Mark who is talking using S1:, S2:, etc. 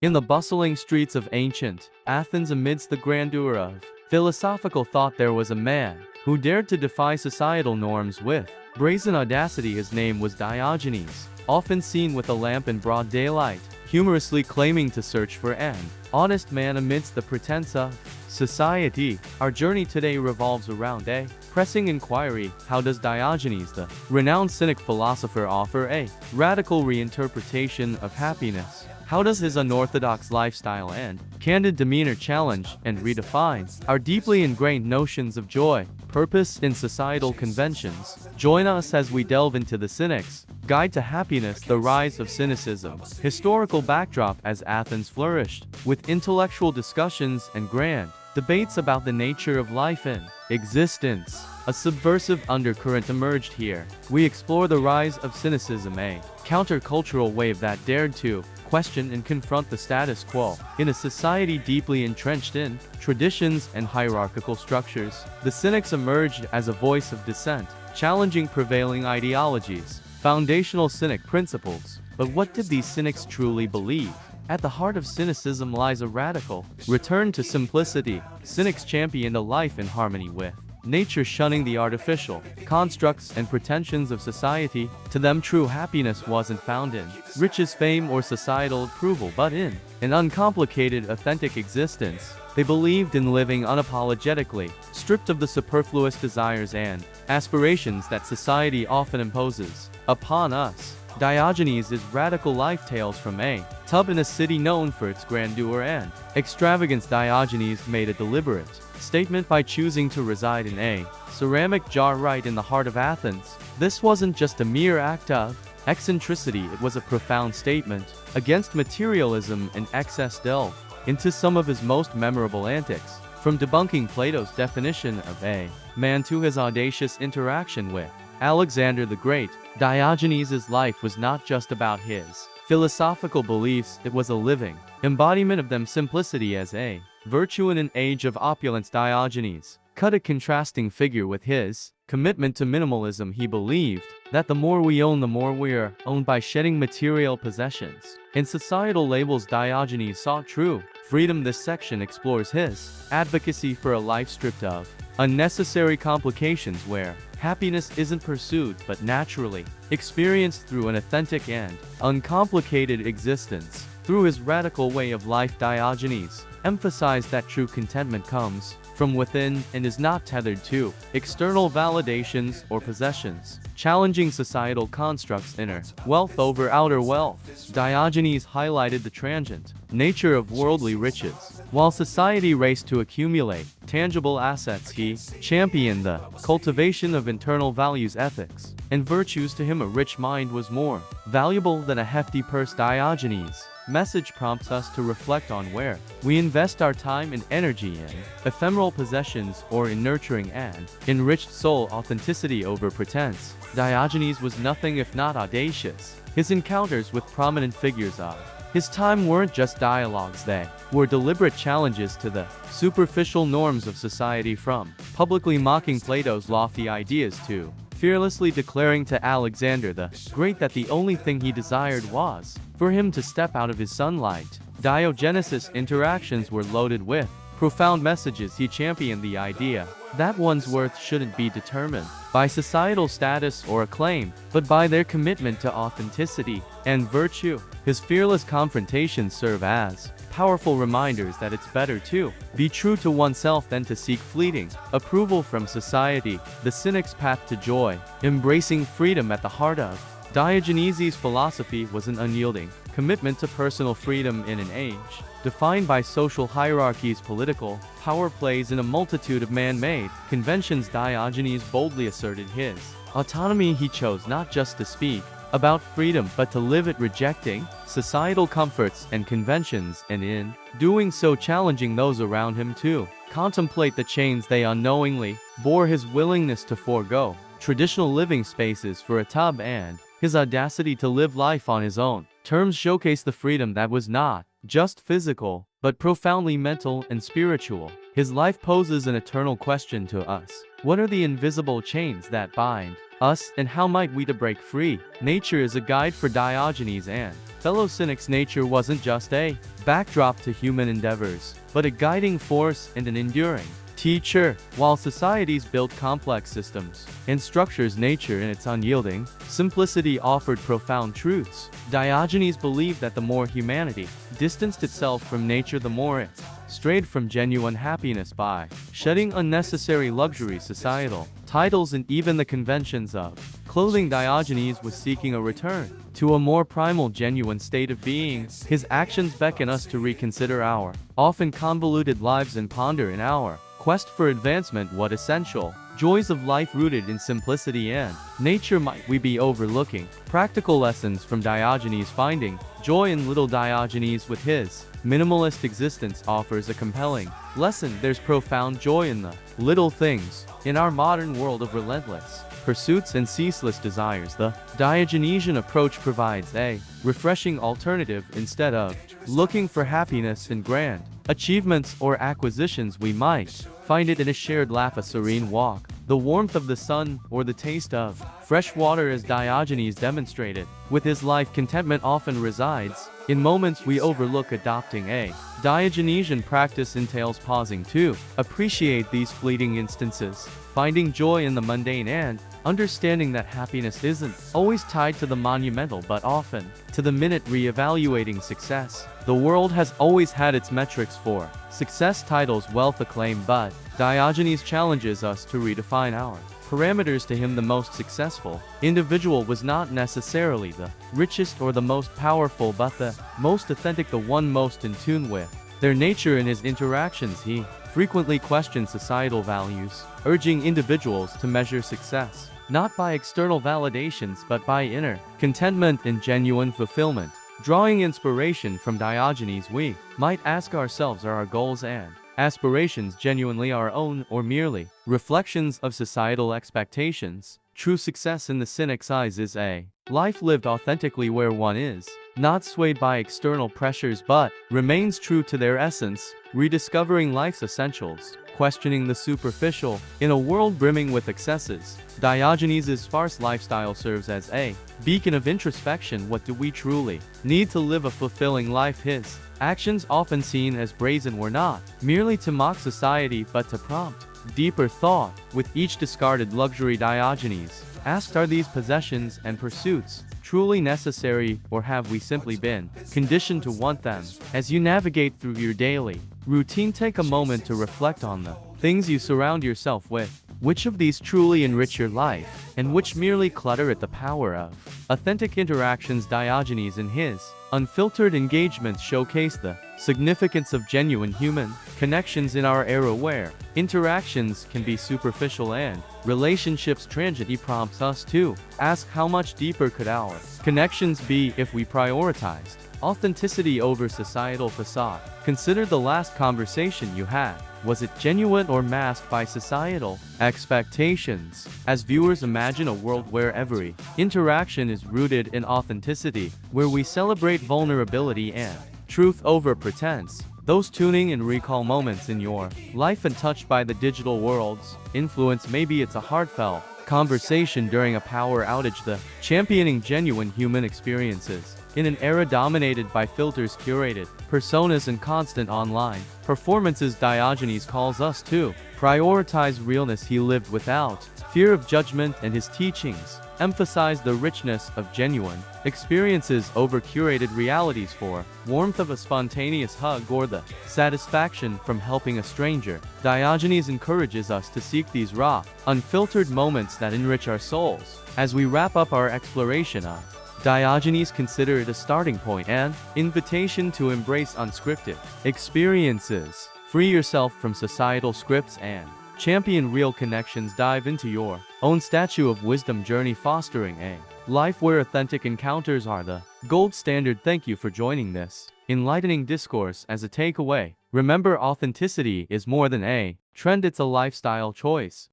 S1: In the bustling streets of ancient Athens, amidst the grandeur of philosophical thought, there was a man who dared to defy societal norms with brazen audacity. His name was Diogenes, often seen with a lamp in broad daylight, humorously claiming to search for an honest man amidst the pretense of society. Our journey today revolves around a pressing inquiry: how does Diogenes, the renowned Cynic philosopher, offer a radical reinterpretation of happiness? How does his unorthodox lifestyle and candid demeanor challenge and redefine our deeply ingrained notions of joy, purpose, and societal conventions? Join us as we delve into the Cynic's Guide to Happiness, the rise of Cynicism, historical backdrop as Athens flourished, with intellectual discussions and grand debates about the nature of life and existence. A subversive undercurrent emerged here. We explore the rise of Cynicism, a countercultural wave that dared to question and confront the status quo. In a society deeply entrenched in traditions and hierarchical structures, the Cynics emerged as a voice of dissent, challenging prevailing ideologies, foundational Cynic principles. But what did these Cynics truly believe? At the heart of Cynicism lies a radical return to simplicity. Cynics championed a life in harmony with nature, shunning the artificial constructs and pretensions of society. To them, true happiness wasn't found in riches, fame, or societal approval, but in an uncomplicated, authentic existence. They believed in living unapologetically, stripped of the superfluous desires and aspirations that society often imposes upon us. Diogenes' radical life tales from a tub in a city known for its grandeur and extravagance. Diogenes made a deliberate statement by choosing to reside in a ceramic jar right in the heart of Athens. This wasn't just a mere act of eccentricity, it was a profound statement against materialism and excess. Delve into some of his most memorable antics, from debunking Plato's definition of a man to his audacious interaction with Alexander the Great. Diogenes' life was not just about his philosophical beliefs, it was a living embodiment of them. Simplicity as a virtue in an age of opulence. Diogenes cut a contrasting figure with his commitment to minimalism. He believed that the more we own, the more we're owned by shedding material possessions. In societal labels, Diogenes sought true freedom. This section explores his advocacy for a life stripped of unnecessary complications, where happiness isn't pursued but naturally experienced through an authentic and uncomplicated existence. Through his radical way of life, Diogenes emphasized that true contentment comes from within and is not tethered to external validations or possessions, challenging societal constructs, inner wealth over outer wealth. Diogenes highlighted the transient nature of worldly riches. While society raced to accumulate tangible assets, he championed the cultivation of internal values, ethics, and virtues. To him, a rich mind was more valuable than a hefty purse. Diogenes' message prompts us to reflect on where we invest our time and energy: in ephemeral possessions or in nurturing an enriched soul. Authenticity over pretense. Diogenes was nothing if not audacious. His encounters with prominent figures of his time weren't just dialogues, they were deliberate challenges to the superficial norms of society, from publicly mocking Plato's lofty ideas to fearlessly declaring to Alexander the Great that the only thing he desired was for him to step out of his sunlight. Diogenes' interactions were loaded with profound messages. He championed the idea that one's worth shouldn't be determined by societal status or acclaim, but by their commitment to authenticity and virtue. His fearless confrontations serve as powerful reminders that it's better to be true to oneself than to seek fleeting approval from society. The Cynic's path to joy, embracing freedom. At the heart of Diogenes' philosophy was an unyielding commitment to personal freedom. In an age defined by social hierarchies, political power plays, in a multitude of man-made conventions, Diogenes boldly asserted his autonomy. He chose not just to speak about freedom but to live it, rejecting societal comforts and conventions, and in doing so challenging those around him to contemplate the chains they unknowingly bore. His willingness to forego traditional living spaces for a tub and his audacity to live life on his own terms showcase the freedom that was not just physical but profoundly mental and spiritual. His life poses an eternal question to us: what are the invisible chains that bind us, and how might we to break free. Nature is a guide for Diogenes and fellow cynics. Nature wasn't just a backdrop to human endeavors, but a guiding force and an enduring teacher. While societies built complex systems and structures, nature in its unyielding simplicity offered profound truths. Diogenes believed that the more humanity distanced itself from nature, the more it strayed from genuine happiness. By shedding unnecessary luxury, societal titles, and even the conventions of clothing, Diogenes was seeking a return to a more primal, genuine state of being. His actions beckon us to reconsider our often convoluted lives and ponder in our quest for advancement what essential joys of life rooted in simplicity and nature might we be overlooking. Practical lessons from Diogenes. Finding joy in little. Diogenes, with his minimalist existence, offers a compelling lesson. There's profound joy in the little things. In our modern world of relentless pursuits and ceaseless desires, the Diogenesian approach provides a refreshing alternative. Instead of looking for happiness in grand achievements or acquisitions, we might find it in a shared laugh, a serene walk, the warmth of the sun, or the taste of fresh water. As Diogenes demonstrated with his life, contentment often resides in moments we overlook. Adopting a Diogenesian practice entails pausing to appreciate these fleeting instances, finding joy in the mundane, and understanding that happiness isn't always tied to the monumental but often to the minute. Re-evaluating success. The world has always had its metrics for success: titles, wealth, acclaim, but Diogenes challenges us to redefine our parameters. To him, the most successful individual was not necessarily the richest or the most powerful, but the most authentic, the one most in tune with their nature. In his interactions, he frequently questioned societal values, urging individuals to measure success not by external validations but by inner contentment and genuine fulfillment. Drawing inspiration from Diogenes, we might ask ourselves, are our goals and aspirations genuinely our own, or merely reflections of societal expectations? True success in the Cynic's eyes is a life lived authentically, where one is not swayed by external pressures but remains true to their essence, rediscovering life's essentials, questioning the superficial. In a world brimming with excesses, Diogenes' sparse lifestyle serves as a beacon of introspection. What do we truly need to live a fulfilling life? His actions, often seen as brazen, were not merely to mock society but to prompt deeper thought. With each discarded luxury, Diogenes asked, are these possessions and pursuits truly necessary, or have we simply been conditioned to want them? As you navigate through your daily routine, take a moment to reflect on the things you surround yourself with. Which of these truly enrich your life, and which merely clutter it? The power of authentic interactions. Diogenes in his unfiltered engagements showcase the significance of genuine human connections in our era where interactions can be superficial and relationships transient. He prompts us to ask, how much deeper could our connections be if we prioritized authenticity over societal facade? Consider the last conversation you had. Was it genuine or masked by societal expectations? As viewers, imagine a world where every interaction is rooted in authenticity, where we celebrate vulnerability and truth over pretense. Those tuning and recall moments in your life untouched by the digital world's influence. Maybe it's a heartfelt conversation during a power outage, the championing genuine human experiences. In an era dominated by filters, curated personas, and constant online performances, Diogenes calls us to prioritize realness. He lived without fear of judgment, and his teachings emphasize the richness of genuine experiences over curated realities. For warmth of a spontaneous hug or the satisfaction from helping a stranger, Diogenes encourages us to seek these raw, unfiltered moments that enrich our souls. As we wrap up our exploration of Diogenes, consider it a starting point, an invitation to embrace unscripted experiences. Free yourself from societal scripts and champion real connections. Dive into your own statue of wisdom journey, fostering a life where authentic encounters are the gold standard. Thank you for joining this enlightening discourse. As a takeaway, remember, authenticity is more than a trend, it's a lifestyle choice.